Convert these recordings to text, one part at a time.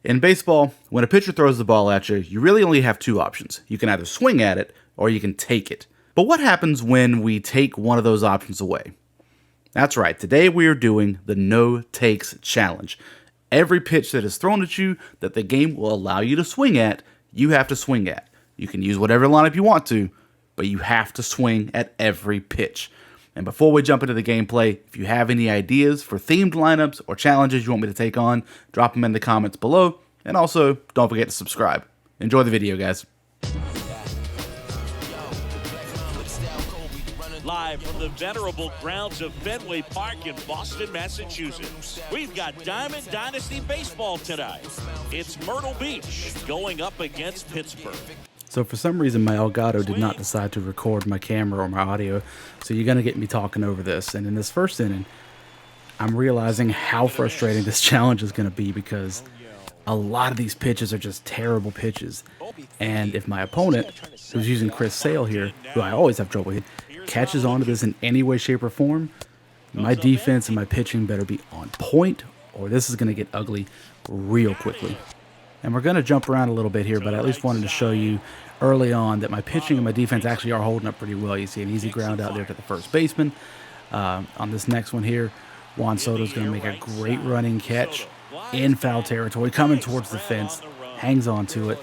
In baseball, when a pitcher throws the ball at you, you really only have two options. You can either swing at it or you can take it. But what happens when we take one of those options away? That's right, today we are doing the no takes challenge. Every pitch that is thrown at you that the game will allow you to swing at, you have to swing at. You can use whatever lineup you want to, but you have to swing at every pitch. And before we jump into the gameplay, if you have any ideas for themed lineups or challenges you want me to take on, drop them in the comments below. And also, don't forget to subscribe. Enjoy the video, guys. Live from the venerable grounds of Fenway Park in Boston, Massachusetts, we've got Diamond Dynasty Baseball tonight. It's Myrtle Beach going up against Pittsburgh. So for some reason, my Elgato did not decide to record my camera or my audio, so you're going to get me talking over this. And in this first inning, I'm realizing how frustrating this challenge is going to be because a lot of these pitches are just terrible pitches. And if my opponent, who's using Chris Sale here, who I always have trouble with, catches onto this in any way, shape, or form, my defense and my pitching better be on point, or this is going to get ugly real quickly. And we're going to jump around a little bit here, but I at least wanted to show you early on that my pitching and my defense actually are holding up pretty well. You see an easy ground out there to the first baseman. On this next one here, Juan Soto's going to make a great running catch in foul territory, coming towards the fence, hangs on to it,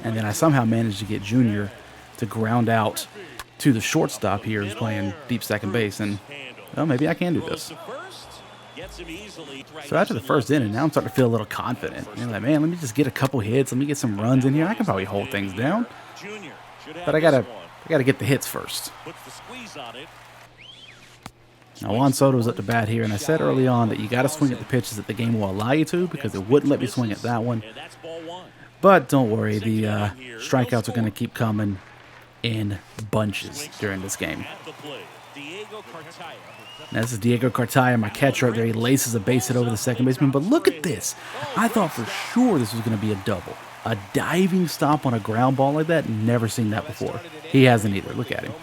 and then I somehow managed to get Junior to ground out to the shortstop here who's playing deep second base, and well, maybe I can do this. So after the first inning, now I'm starting to feel a little confident. I'm like, man, let me just get a couple hits, let me get some runs in here. I can probably hold things down, but I gotta get the hits first. Now Juan Soto's up to bat here, and I said early on that you got to swing at the pitches that the game will allow you to, because it wouldn't let me swing at that one. But don't worry, the strikeouts are going to keep coming in bunches during this game. Now this is Diego Cartier, my catcher up there. He laces a base hit over the second baseman, but look at this. I thought for sure this was going to be a double. A diving stop on a ground ball like that, never seen that before. He hasn't either, look at him.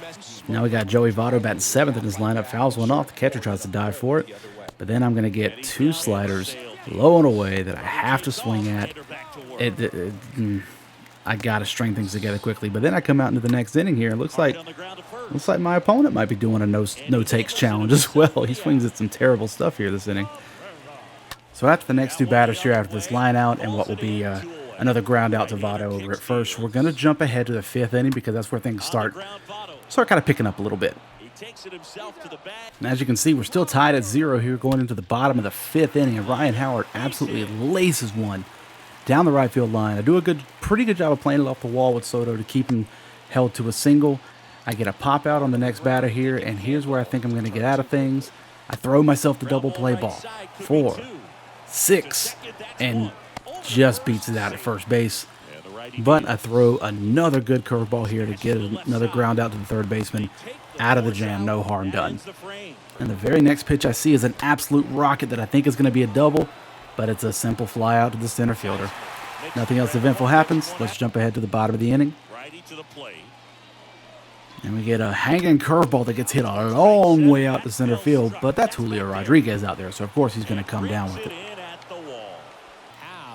Now we got Joey Votto batting seventh in his lineup, fouls one off, the catcher tries to dive for it, but then I'm going to get two sliders low and away that I have to swing at. I got to string things together quickly, but then I come out into the next inning here. It looks like my opponent might be doing a no takes challenge as well. He swings at some terrible stuff here this inning. So after the next two batters here, after this line out and what will be another ground out to Votto over at first, we're going to jump ahead to the fifth inning because that's where things start kind of picking up a little bit. And as you can see, we're still tied at 0 here going into the bottom of the fifth inning, and Ryan Howard absolutely laces one down the right field line. I do a pretty good job of playing it off the wall with Soto to keep him held to a single. I get a pop out on the next batter here, and here's where I think I'm going to get out of things. I throw myself the double play ball. 4, 6, and just beats it out at first base. But I throw another good curveball here to get another ground out to the third baseman. Out of the jam, no harm done. And the very next pitch I see is an absolute rocket that I think is going to be a double, but it's a simple fly out to the center fielder. Nothing else eventful happens. Let's jump ahead to the bottom of the inning. And we get a hanging curveball that gets hit a long way out to center field, but that's Julio Rodriguez out there, so of course he's going to come down with it.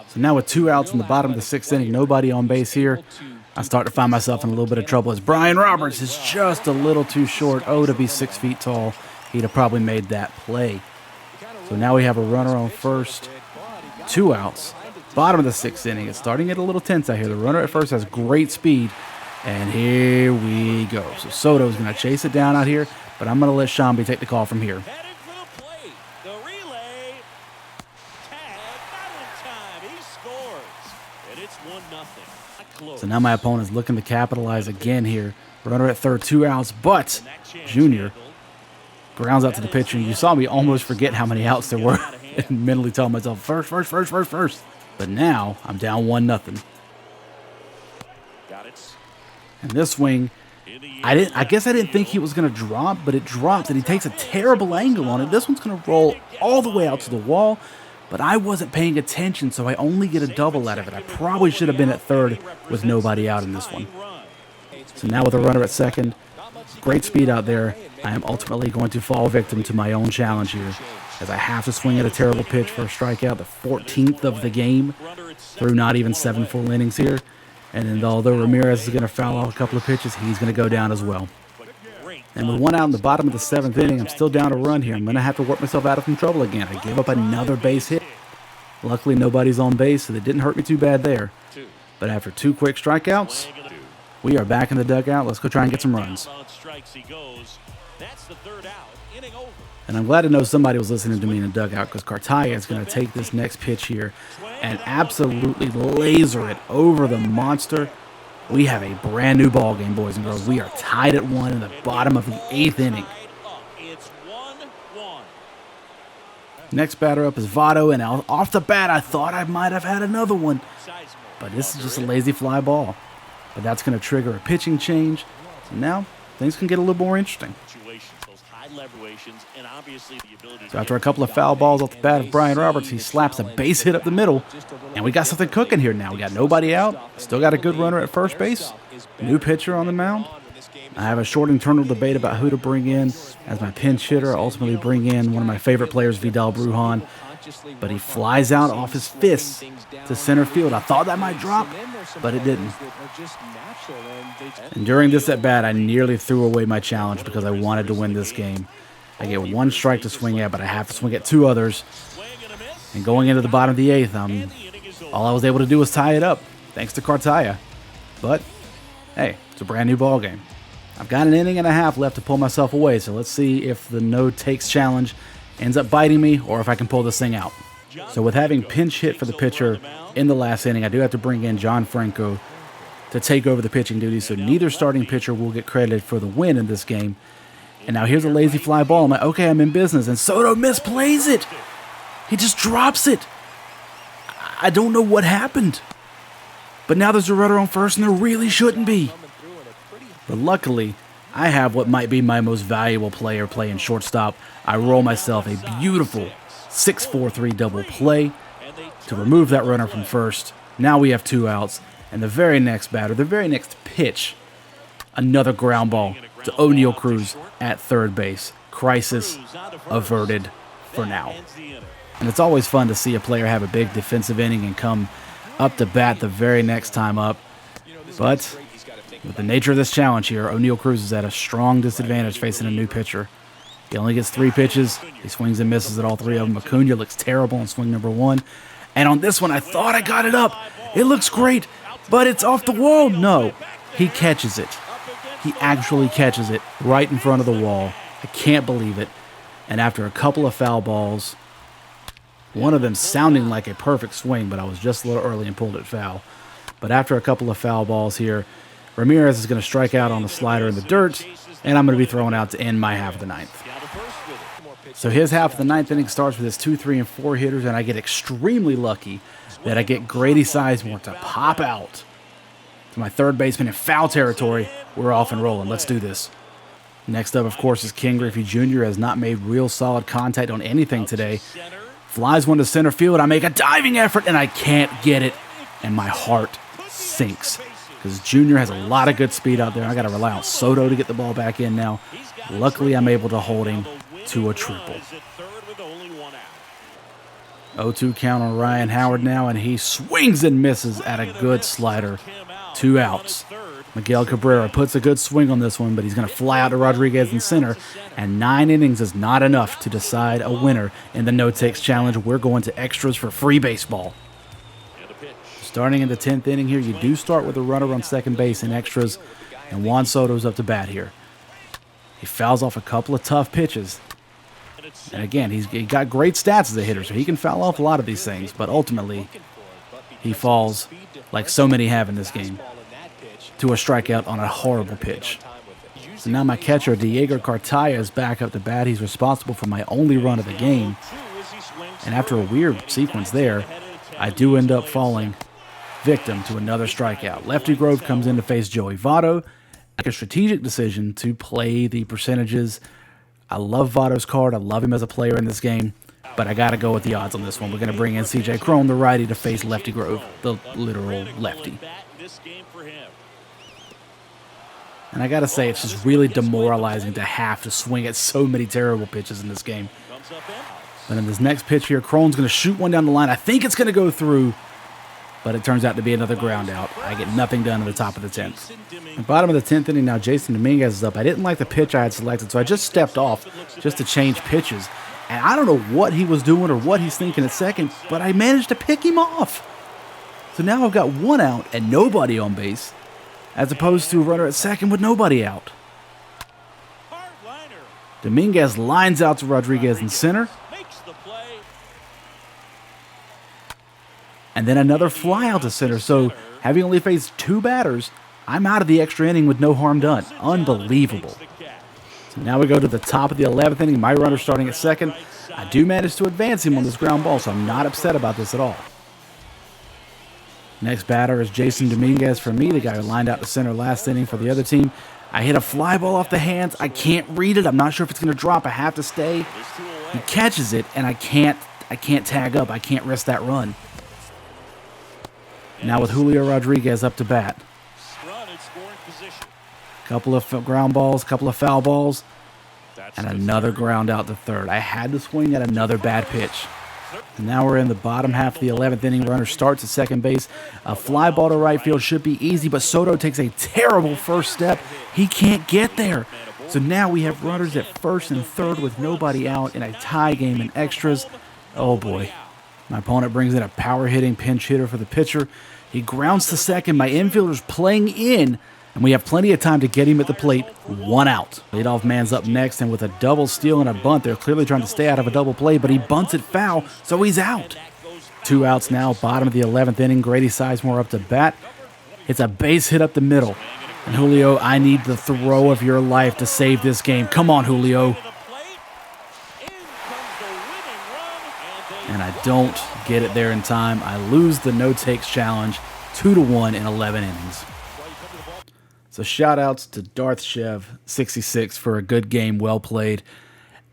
So now with 2 outs in the bottom of the sixth inning, nobody on base here, I start to find myself in a little bit of trouble as Brian Roberts is just a little too short. Oh, to be 6 feet tall, he'd have probably made that play. So now we have a runner on first, 2 outs, bottom of the sixth inning. It's starting to get a little tense out here. The runner at first has great speed, and here we go. So Soto's going to chase it down out here, but I'm going to let Shambi take the call from here. So now my opponent's looking to capitalize again here. Runner at third, 2 outs, but Junior grounds out to the pitcher. You saw me almost forget how many outs there were and mentally tell myself, first. But now I'm down 1-0. And this swing, I guess I didn't think he was going to drop, but it drops, and he takes a terrible angle on it. This one's going to roll all the way out to the wall, but I wasn't paying attention, so I only get a double out of it. I probably should have been at third with nobody out in this one. So now with a runner at second, great speed out there, I am ultimately going to fall victim to my own challenge here, as I have to swing at a terrible pitch for a strikeout, the 14th of the game. through not even 7 full innings here. And then although Ramirez is going to foul off a couple of pitches, he's going to go down as well. And with 1 out in the bottom of the 7th inning, I'm still down a run here. I'm going to have to work myself out of some trouble again. I give up another base hit. Luckily, nobody's on base, so they didn't hurt me too bad there. But after 2 quick strikeouts, we are back in the dugout. Let's go try and get some runs. And I'm glad to know somebody was listening to me in the dugout, because Cartier is going to take this next pitch here and absolutely laser it over the monster. We have a brand new ball game, boys and girls. We are tied at 1 in the bottom of the 8th inning. Next batter up is Votto, and off the bat, I thought I might have had another one. But this is just a lazy fly ball. But that's going to trigger a pitching change. So now, things can get a little more interesting. So after a couple of foul balls off the bat of Brian Roberts, he slaps a base hit up the middle. And we got something cooking here now. We got nobody out. Still got a good runner at first base. New pitcher on the mound. I have a short internal debate about who to bring in as my pinch hitter. I ultimately bring in one of my favorite players, Vidal Brujan. But he flies out off his fists to center field. I thought that might drop, but it didn't. And during this at-bat, I nearly threw away my challenge because I wanted to win this game. I get 1 strike to swing at, but I have to swing at 2 others. And going into the bottom of the 8th, all I was able to do was tie it up, thanks to Cartier. But, hey, it's a brand new ball game. I've got an inning and a half left to pull myself away, so let's see if the no-takes challenge ends up biting me or if I can pull this thing out. So with having pinch hit for the pitcher in the last inning, I do have to bring in John Franco to take over the pitching duties, so neither starting pitcher will get credited for the win in this game. And now here's a lazy fly ball. I'm like, okay, I'm in business, and Soto misplays it. He just drops it. I don't know what happened. But now there's a runner on first, and there really shouldn't be. But luckily, I have what might be my most valuable player playing shortstop. I roll myself a beautiful 6-4-3 double play to remove that runner from first. Now we have 2 outs, and the very next batter, the very next pitch, another ground ball to O'Neal Cruz at third base. Crisis averted for now. And it's always fun to see a player have a big defensive inning and come up to bat the very next time up. But with the nature of this challenge here, O'Neal Cruz is at a strong disadvantage facing a new pitcher. He only gets 3 pitches. He swings and misses at all 3 of them. Acuna looks terrible on swing number 1. And on this one, I thought I got it up. It looks great, but it's off the wall. No, he catches it. He actually catches it right in front of the wall. I can't believe it. And after a couple of foul balls, one of them sounding like a perfect swing, but I was just a little early and pulled it foul. But after a couple of foul balls here, Ramirez is going to strike out on the slider in the dirt, and I'm going to be thrown out to end my half of the 9th. So his half of the 9th inning starts with his 2, 3, and 4 hitters, and I get extremely lucky that I get Grady Sizemore to pop out to my third baseman in foul territory. We're off and rolling. Let's do this. Next up, of course, is King Griffey Jr. has not made real solid contact on anything today. Flies one to center field. I make a diving effort, and I can't get it, and my heart sinks because Jr. has a lot of good speed out there. I got to rely on Soto to get the ball back in now. Luckily, I'm able to hold him to a triple. 0-2 count on Ryan Howard now, and he swings and misses at a good slider. 2 outs. Miguel Cabrera puts a good swing on this one, but he's going to fly out to Rodriguez in center, and 9 innings is not enough to decide a winner in the no-takes challenge. We're going to extras for free baseball. Starting in the 10th inning here, you do start with a runner on second base in extras, and Juan Soto's up to bat here. He fouls off a couple of tough pitches. And again, he got great stats as a hitter, so he can foul off a lot of these things, but ultimately, he falls, like so many have in this game, to a strikeout on a horrible pitch. So now my catcher, Diego Cartier, is back up to bat. He's responsible for my only run of the game. And after a weird sequence there, I do end up falling victim to another strikeout. Lefty Grove comes in to face Joey Votto. Make a strategic decision to play the percentages. I love Votto's card. I love him as a player in this game. But I got to go with the odds on this one. We're going to bring in C.J. Cron, the righty, to face Lefty Grove, the literal lefty. And I got to say, it's just really demoralizing to have to swing at so many terrible pitches in this game. But in this next pitch here, Cron's going to shoot one down the line. I think it's going to go through. but it turns out to be another ground out. I get nothing done in the top of the 10th. At the bottom of the 10th inning, now Jason Dominguez is up. I didn't like the pitch I had selected, so I just stepped off just to change pitches. And I don't know what he was doing or what he's thinking at second, but I managed to pick him off. So now I've got one out and nobody on base, as opposed to a runner at second with nobody out. Dominguez lines out to Rodriguez in center. And then another fly out to center. So having only faced 2 batters, I'm out of the extra inning with no harm done. Unbelievable. So now we go to the top of the 11th inning. My runner starting at second. I do manage to advance him on this ground ball, so I'm not upset about this at all. Next batter is Jason Dominguez for me, the guy who lined out to center last inning for the other team. I hit a fly ball off the hands. I can't read it. I'm not sure if it's going to drop. I have to stay. He catches it, and I can't tag up. I can't risk that run. Now with Julio Rodriguez up to bat. Couple of ground balls, couple of foul balls, and another ground out to third. I had to swing at another bad pitch. And now we're in the bottom half of the 11th inning. Runner starts at second base. A fly ball to right field should be easy, but Soto takes a terrible first step. He can't get there. So now we have runners at first and third with nobody out in a tie game in extras. Oh boy. My opponent brings in a power-hitting pinch hitter for the pitcher. He grounds to second. My infielder's playing in, and we have plenty of time to get him at the plate. One out. Leadoff man's up next, and with a double steal and a bunt, they're clearly trying to stay out of a double play, but he bunts it foul, so he's out. 2 outs now, bottom of the 11th inning. Grady Sizemore up to bat. It's a base hit up the middle. And Julio, I need the throw of your life to save this game. Come on, Julio. And I don't get it there in time. I lose the no-takes challenge 2-1 in 11 innings. So shout-outs to Darth Chev 66 for a good game, well played.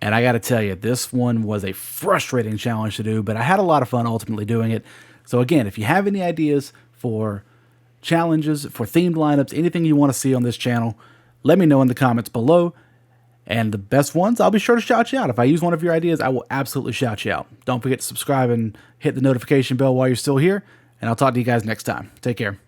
And I got to tell you, this one was a frustrating challenge to do, but I had a lot of fun ultimately doing it. So again, if you have any ideas for challenges, for themed lineups, anything you want to see on this channel, let me know in the comments below. And the best ones, I'll be sure to shout you out. If I use one of your ideas, I will absolutely shout you out. Don't forget to subscribe and hit the notification bell while you're still here. And I'll talk to you guys next time. Take care.